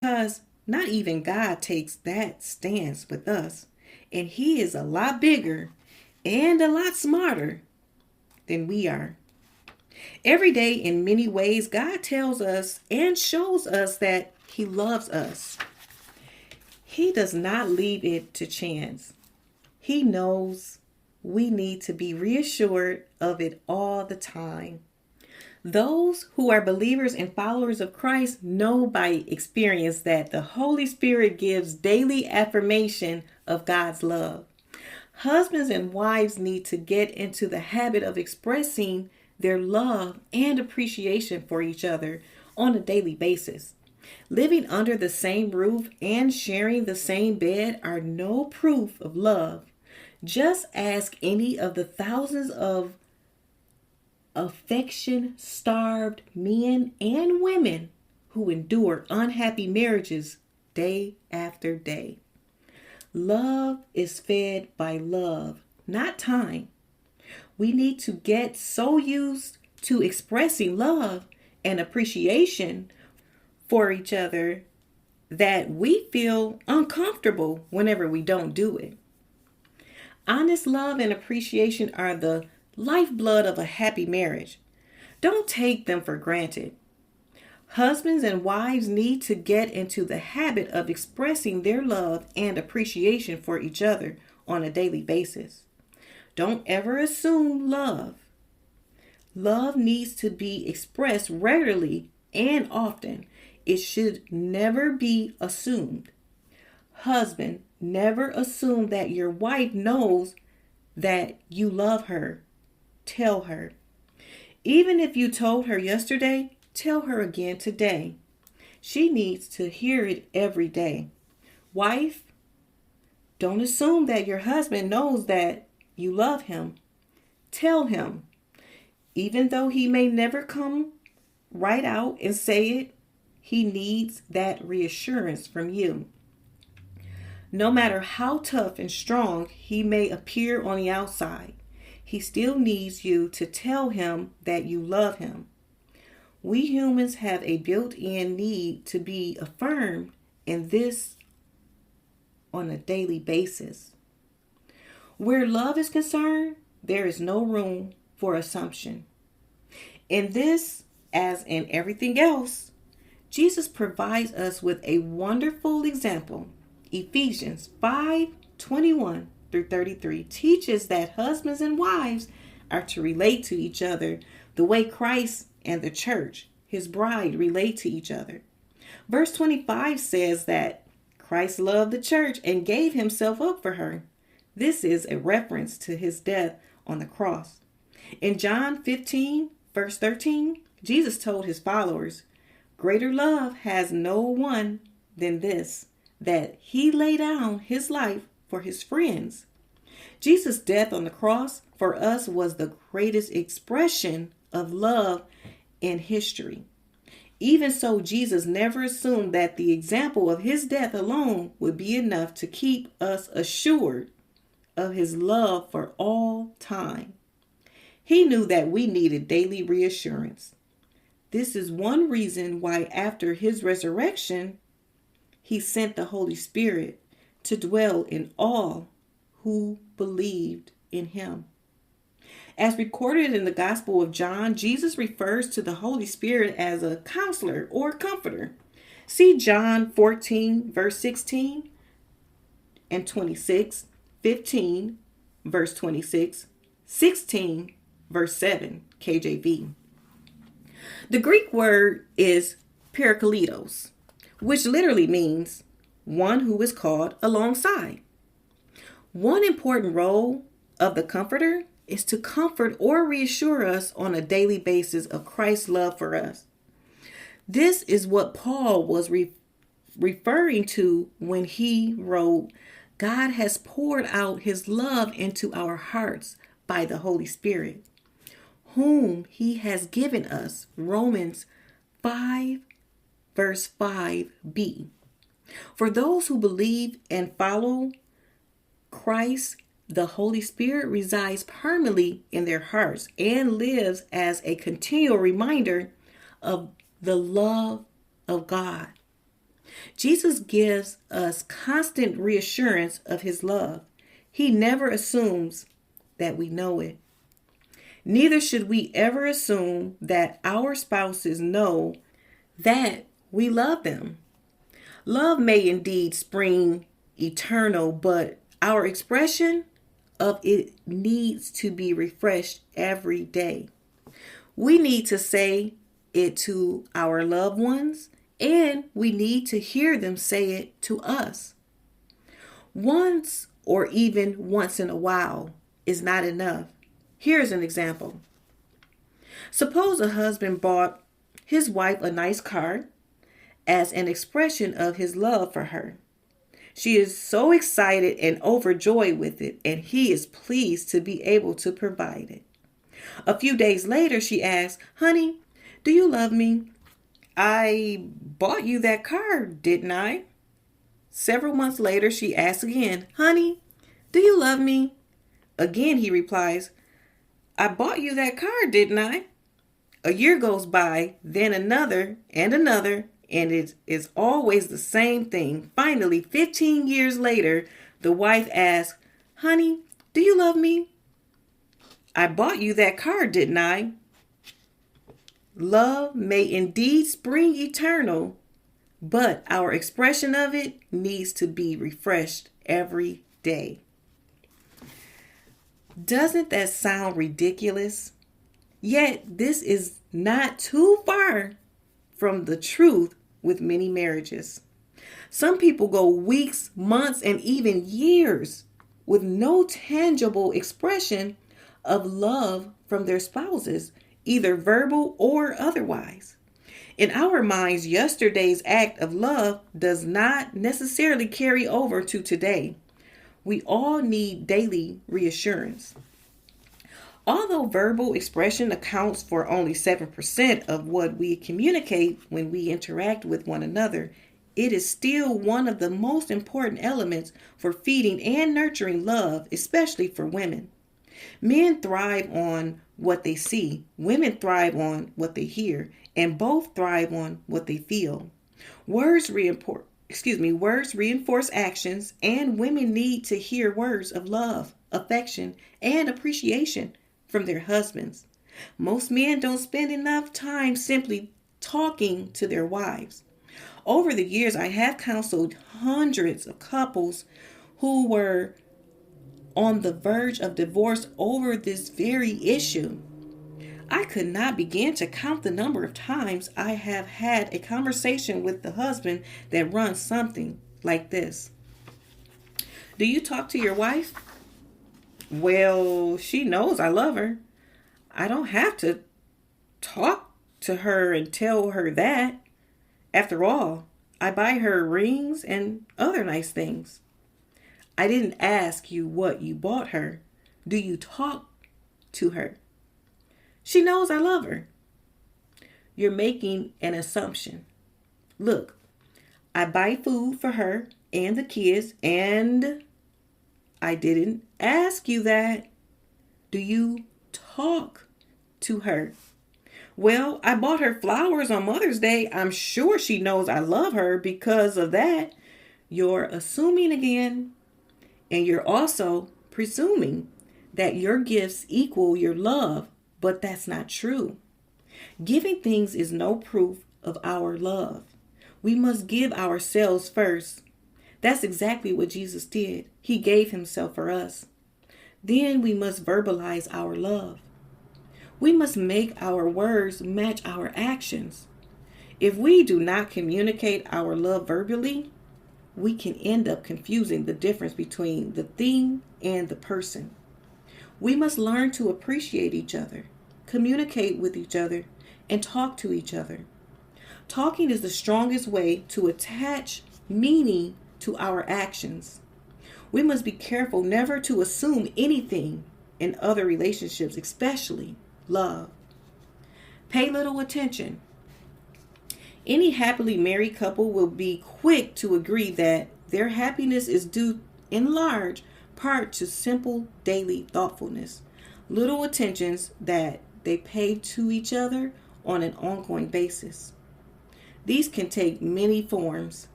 Because not even God takes that stance with us. And He is a lot bigger and a lot smarter than we are. Every day, in many ways, God tells us and shows us that He loves us. He does not leave it to chance. He knows we need to be reassured of it all the time. Those who are believers and followers of Christ know by experience that the Holy Spirit gives daily affirmation of God's love. Husbands and wives need to get into the habit of expressing their love and appreciation for each other on a daily basis. Living under the same roof and sharing the same bed are no proof of love. Just ask any of the thousands of affection-starved men and women who endure unhappy marriages day after day. Love is fed by love, not time. We need to get so used to expressing love and appreciation for each other that we feel uncomfortable whenever we don't do it. Honest love and appreciation are the lifeblood of a happy marriage. Don't take them for granted. Husbands and wives need to get into the habit of expressing their love and appreciation for each other on a daily basis. Don't ever assume love. Love needs to be expressed regularly and often. It should never be assumed. Husband, never assume that your wife knows that you love her. Tell her. Even if you told her yesterday, tell her again today. She needs to hear it every day. Wife, don't assume that your husband knows that you love him. Tell him. Even though he may never come right out and say it, he needs that reassurance from you. No matter how tough and strong he may appear on the outside, he still needs you to tell him that you love him. We humans have a built-in need to be affirmed in this on a daily basis. Where love is concerned, there is no room for assumption. In this, as in everything else, Jesus provides us with a wonderful example. Ephesians 5:21 through 33 teaches that husbands and wives are to relate to each other the way Christ and the church, his bride, relate to each other. Verse 25 says that Christ loved the church and gave himself up for her. This is a reference to his death on the cross. In John 15, verse 13, Jesus told his followers, "Greater love has no one than this, that he lay down his life for his friends." Jesus' death on the cross for us was the greatest expression of love in history. Even so, Jesus never assumed that the example of his death alone would be enough to keep us assured of his love for all time. He knew that we needed daily reassurance. This is one reason why after his resurrection, he sent the Holy Spirit to dwell in all who believed in him. As recorded in the Gospel of John, Jesus refers to the Holy Spirit as a counselor or comforter. See John 14, verse 16 and 26, 15, verse 26, 16, verse 7, KJV. The Greek word is parakletos, which literally means one who is called alongside. One important role of the comforter is to comfort or reassure us on a daily basis of Christ's love for us. This is what Paul was referring to when he wrote, "God has poured out his love into our hearts by the Holy Spirit, whom he has given us." Romans 5, verse 5b. For those who believe and follow Christ, the Holy Spirit resides permanently in their hearts and lives as a continual reminder of the love of God. Jesus gives us constant reassurance of his love. He never assumes that we know it. Neither should we ever assume that our spouses know that we love them. Love may indeed spring eternal, but our expression of it needs to be refreshed every day. We need to say it to our loved ones, and we need to hear them say it to us. Once or even once in a while is not enough. Here's an example. Suppose a husband bought his wife a nice car as an expression of his love for her. She is so excited and overjoyed with it, and he is pleased to be able to provide it. A few days later, she asks, "Honey, do you love me? I bought you that car, didn't I?" Several months later, she asks again, "Honey, do you love me?" Again, he replies, "I bought you that car, didn't I?" A year goes by, then another, and it is always the same thing. Finally, 15 years later, the wife asks, "Honey, do you love me? I bought you that car, didn't I?" Love may indeed spring eternal, but our expression of it needs to be refreshed every day. Doesn't that sound ridiculous? Yet this is not too far from the truth with many marriages. Some people go weeks, months, and even years with no tangible expression of love from their spouses, either verbal or otherwise. In our minds, yesterday's act of love does not necessarily carry over to today. We all need daily reassurance. Although verbal expression accounts for only 7% of what we communicate when we interact with one another, it is still one of the most important elements for feeding and nurturing love, especially for women. Men thrive on what they see, women thrive on what they hear, and both thrive on what they feel. Words reinforce actions, and women need to hear words of love, affection, and appreciation from their husbands. Most men don't spend enough time simply talking to their wives. Over the years, I have counseled hundreds of couples who were on the verge of divorce over this very issue. I could not begin to count the number of times I have had a conversation with the husband that runs something like this. "Do you talk to your wife?" "Well, she knows I love her. I don't have to talk to her and tell her that. After all, I buy her rings and other nice things." "I didn't ask you what you bought her. Do you talk to her?" "She knows I love her." You're making an assumption. Look, I buy food for her and the kids, and I didn't ask you that. Do you talk to her? "Well, I bought her flowers on Mother's Day. I'm sure she knows I love her because of that." You're assuming again, and you're also presuming that your gifts equal your love, but that's not true. Giving things is no proof of our love. We must give ourselves first. That's exactly what Jesus did. He gave himself for us. Then we must verbalize our love. We must make our words match our actions. If we do not communicate our love verbally, we can end up confusing the difference between the thing and the person. We must learn to appreciate each other, communicate with each other, and talk to each other. Talking is the strongest way to attach meaning to our actions. We must be careful never to assume anything in other relationships, especially love. Pay little attention. Any happily married couple will be quick to agree that their happiness is due in large part to simple daily thoughtfulness, little attentions that they pay to each other on an ongoing basis. These can take many forms.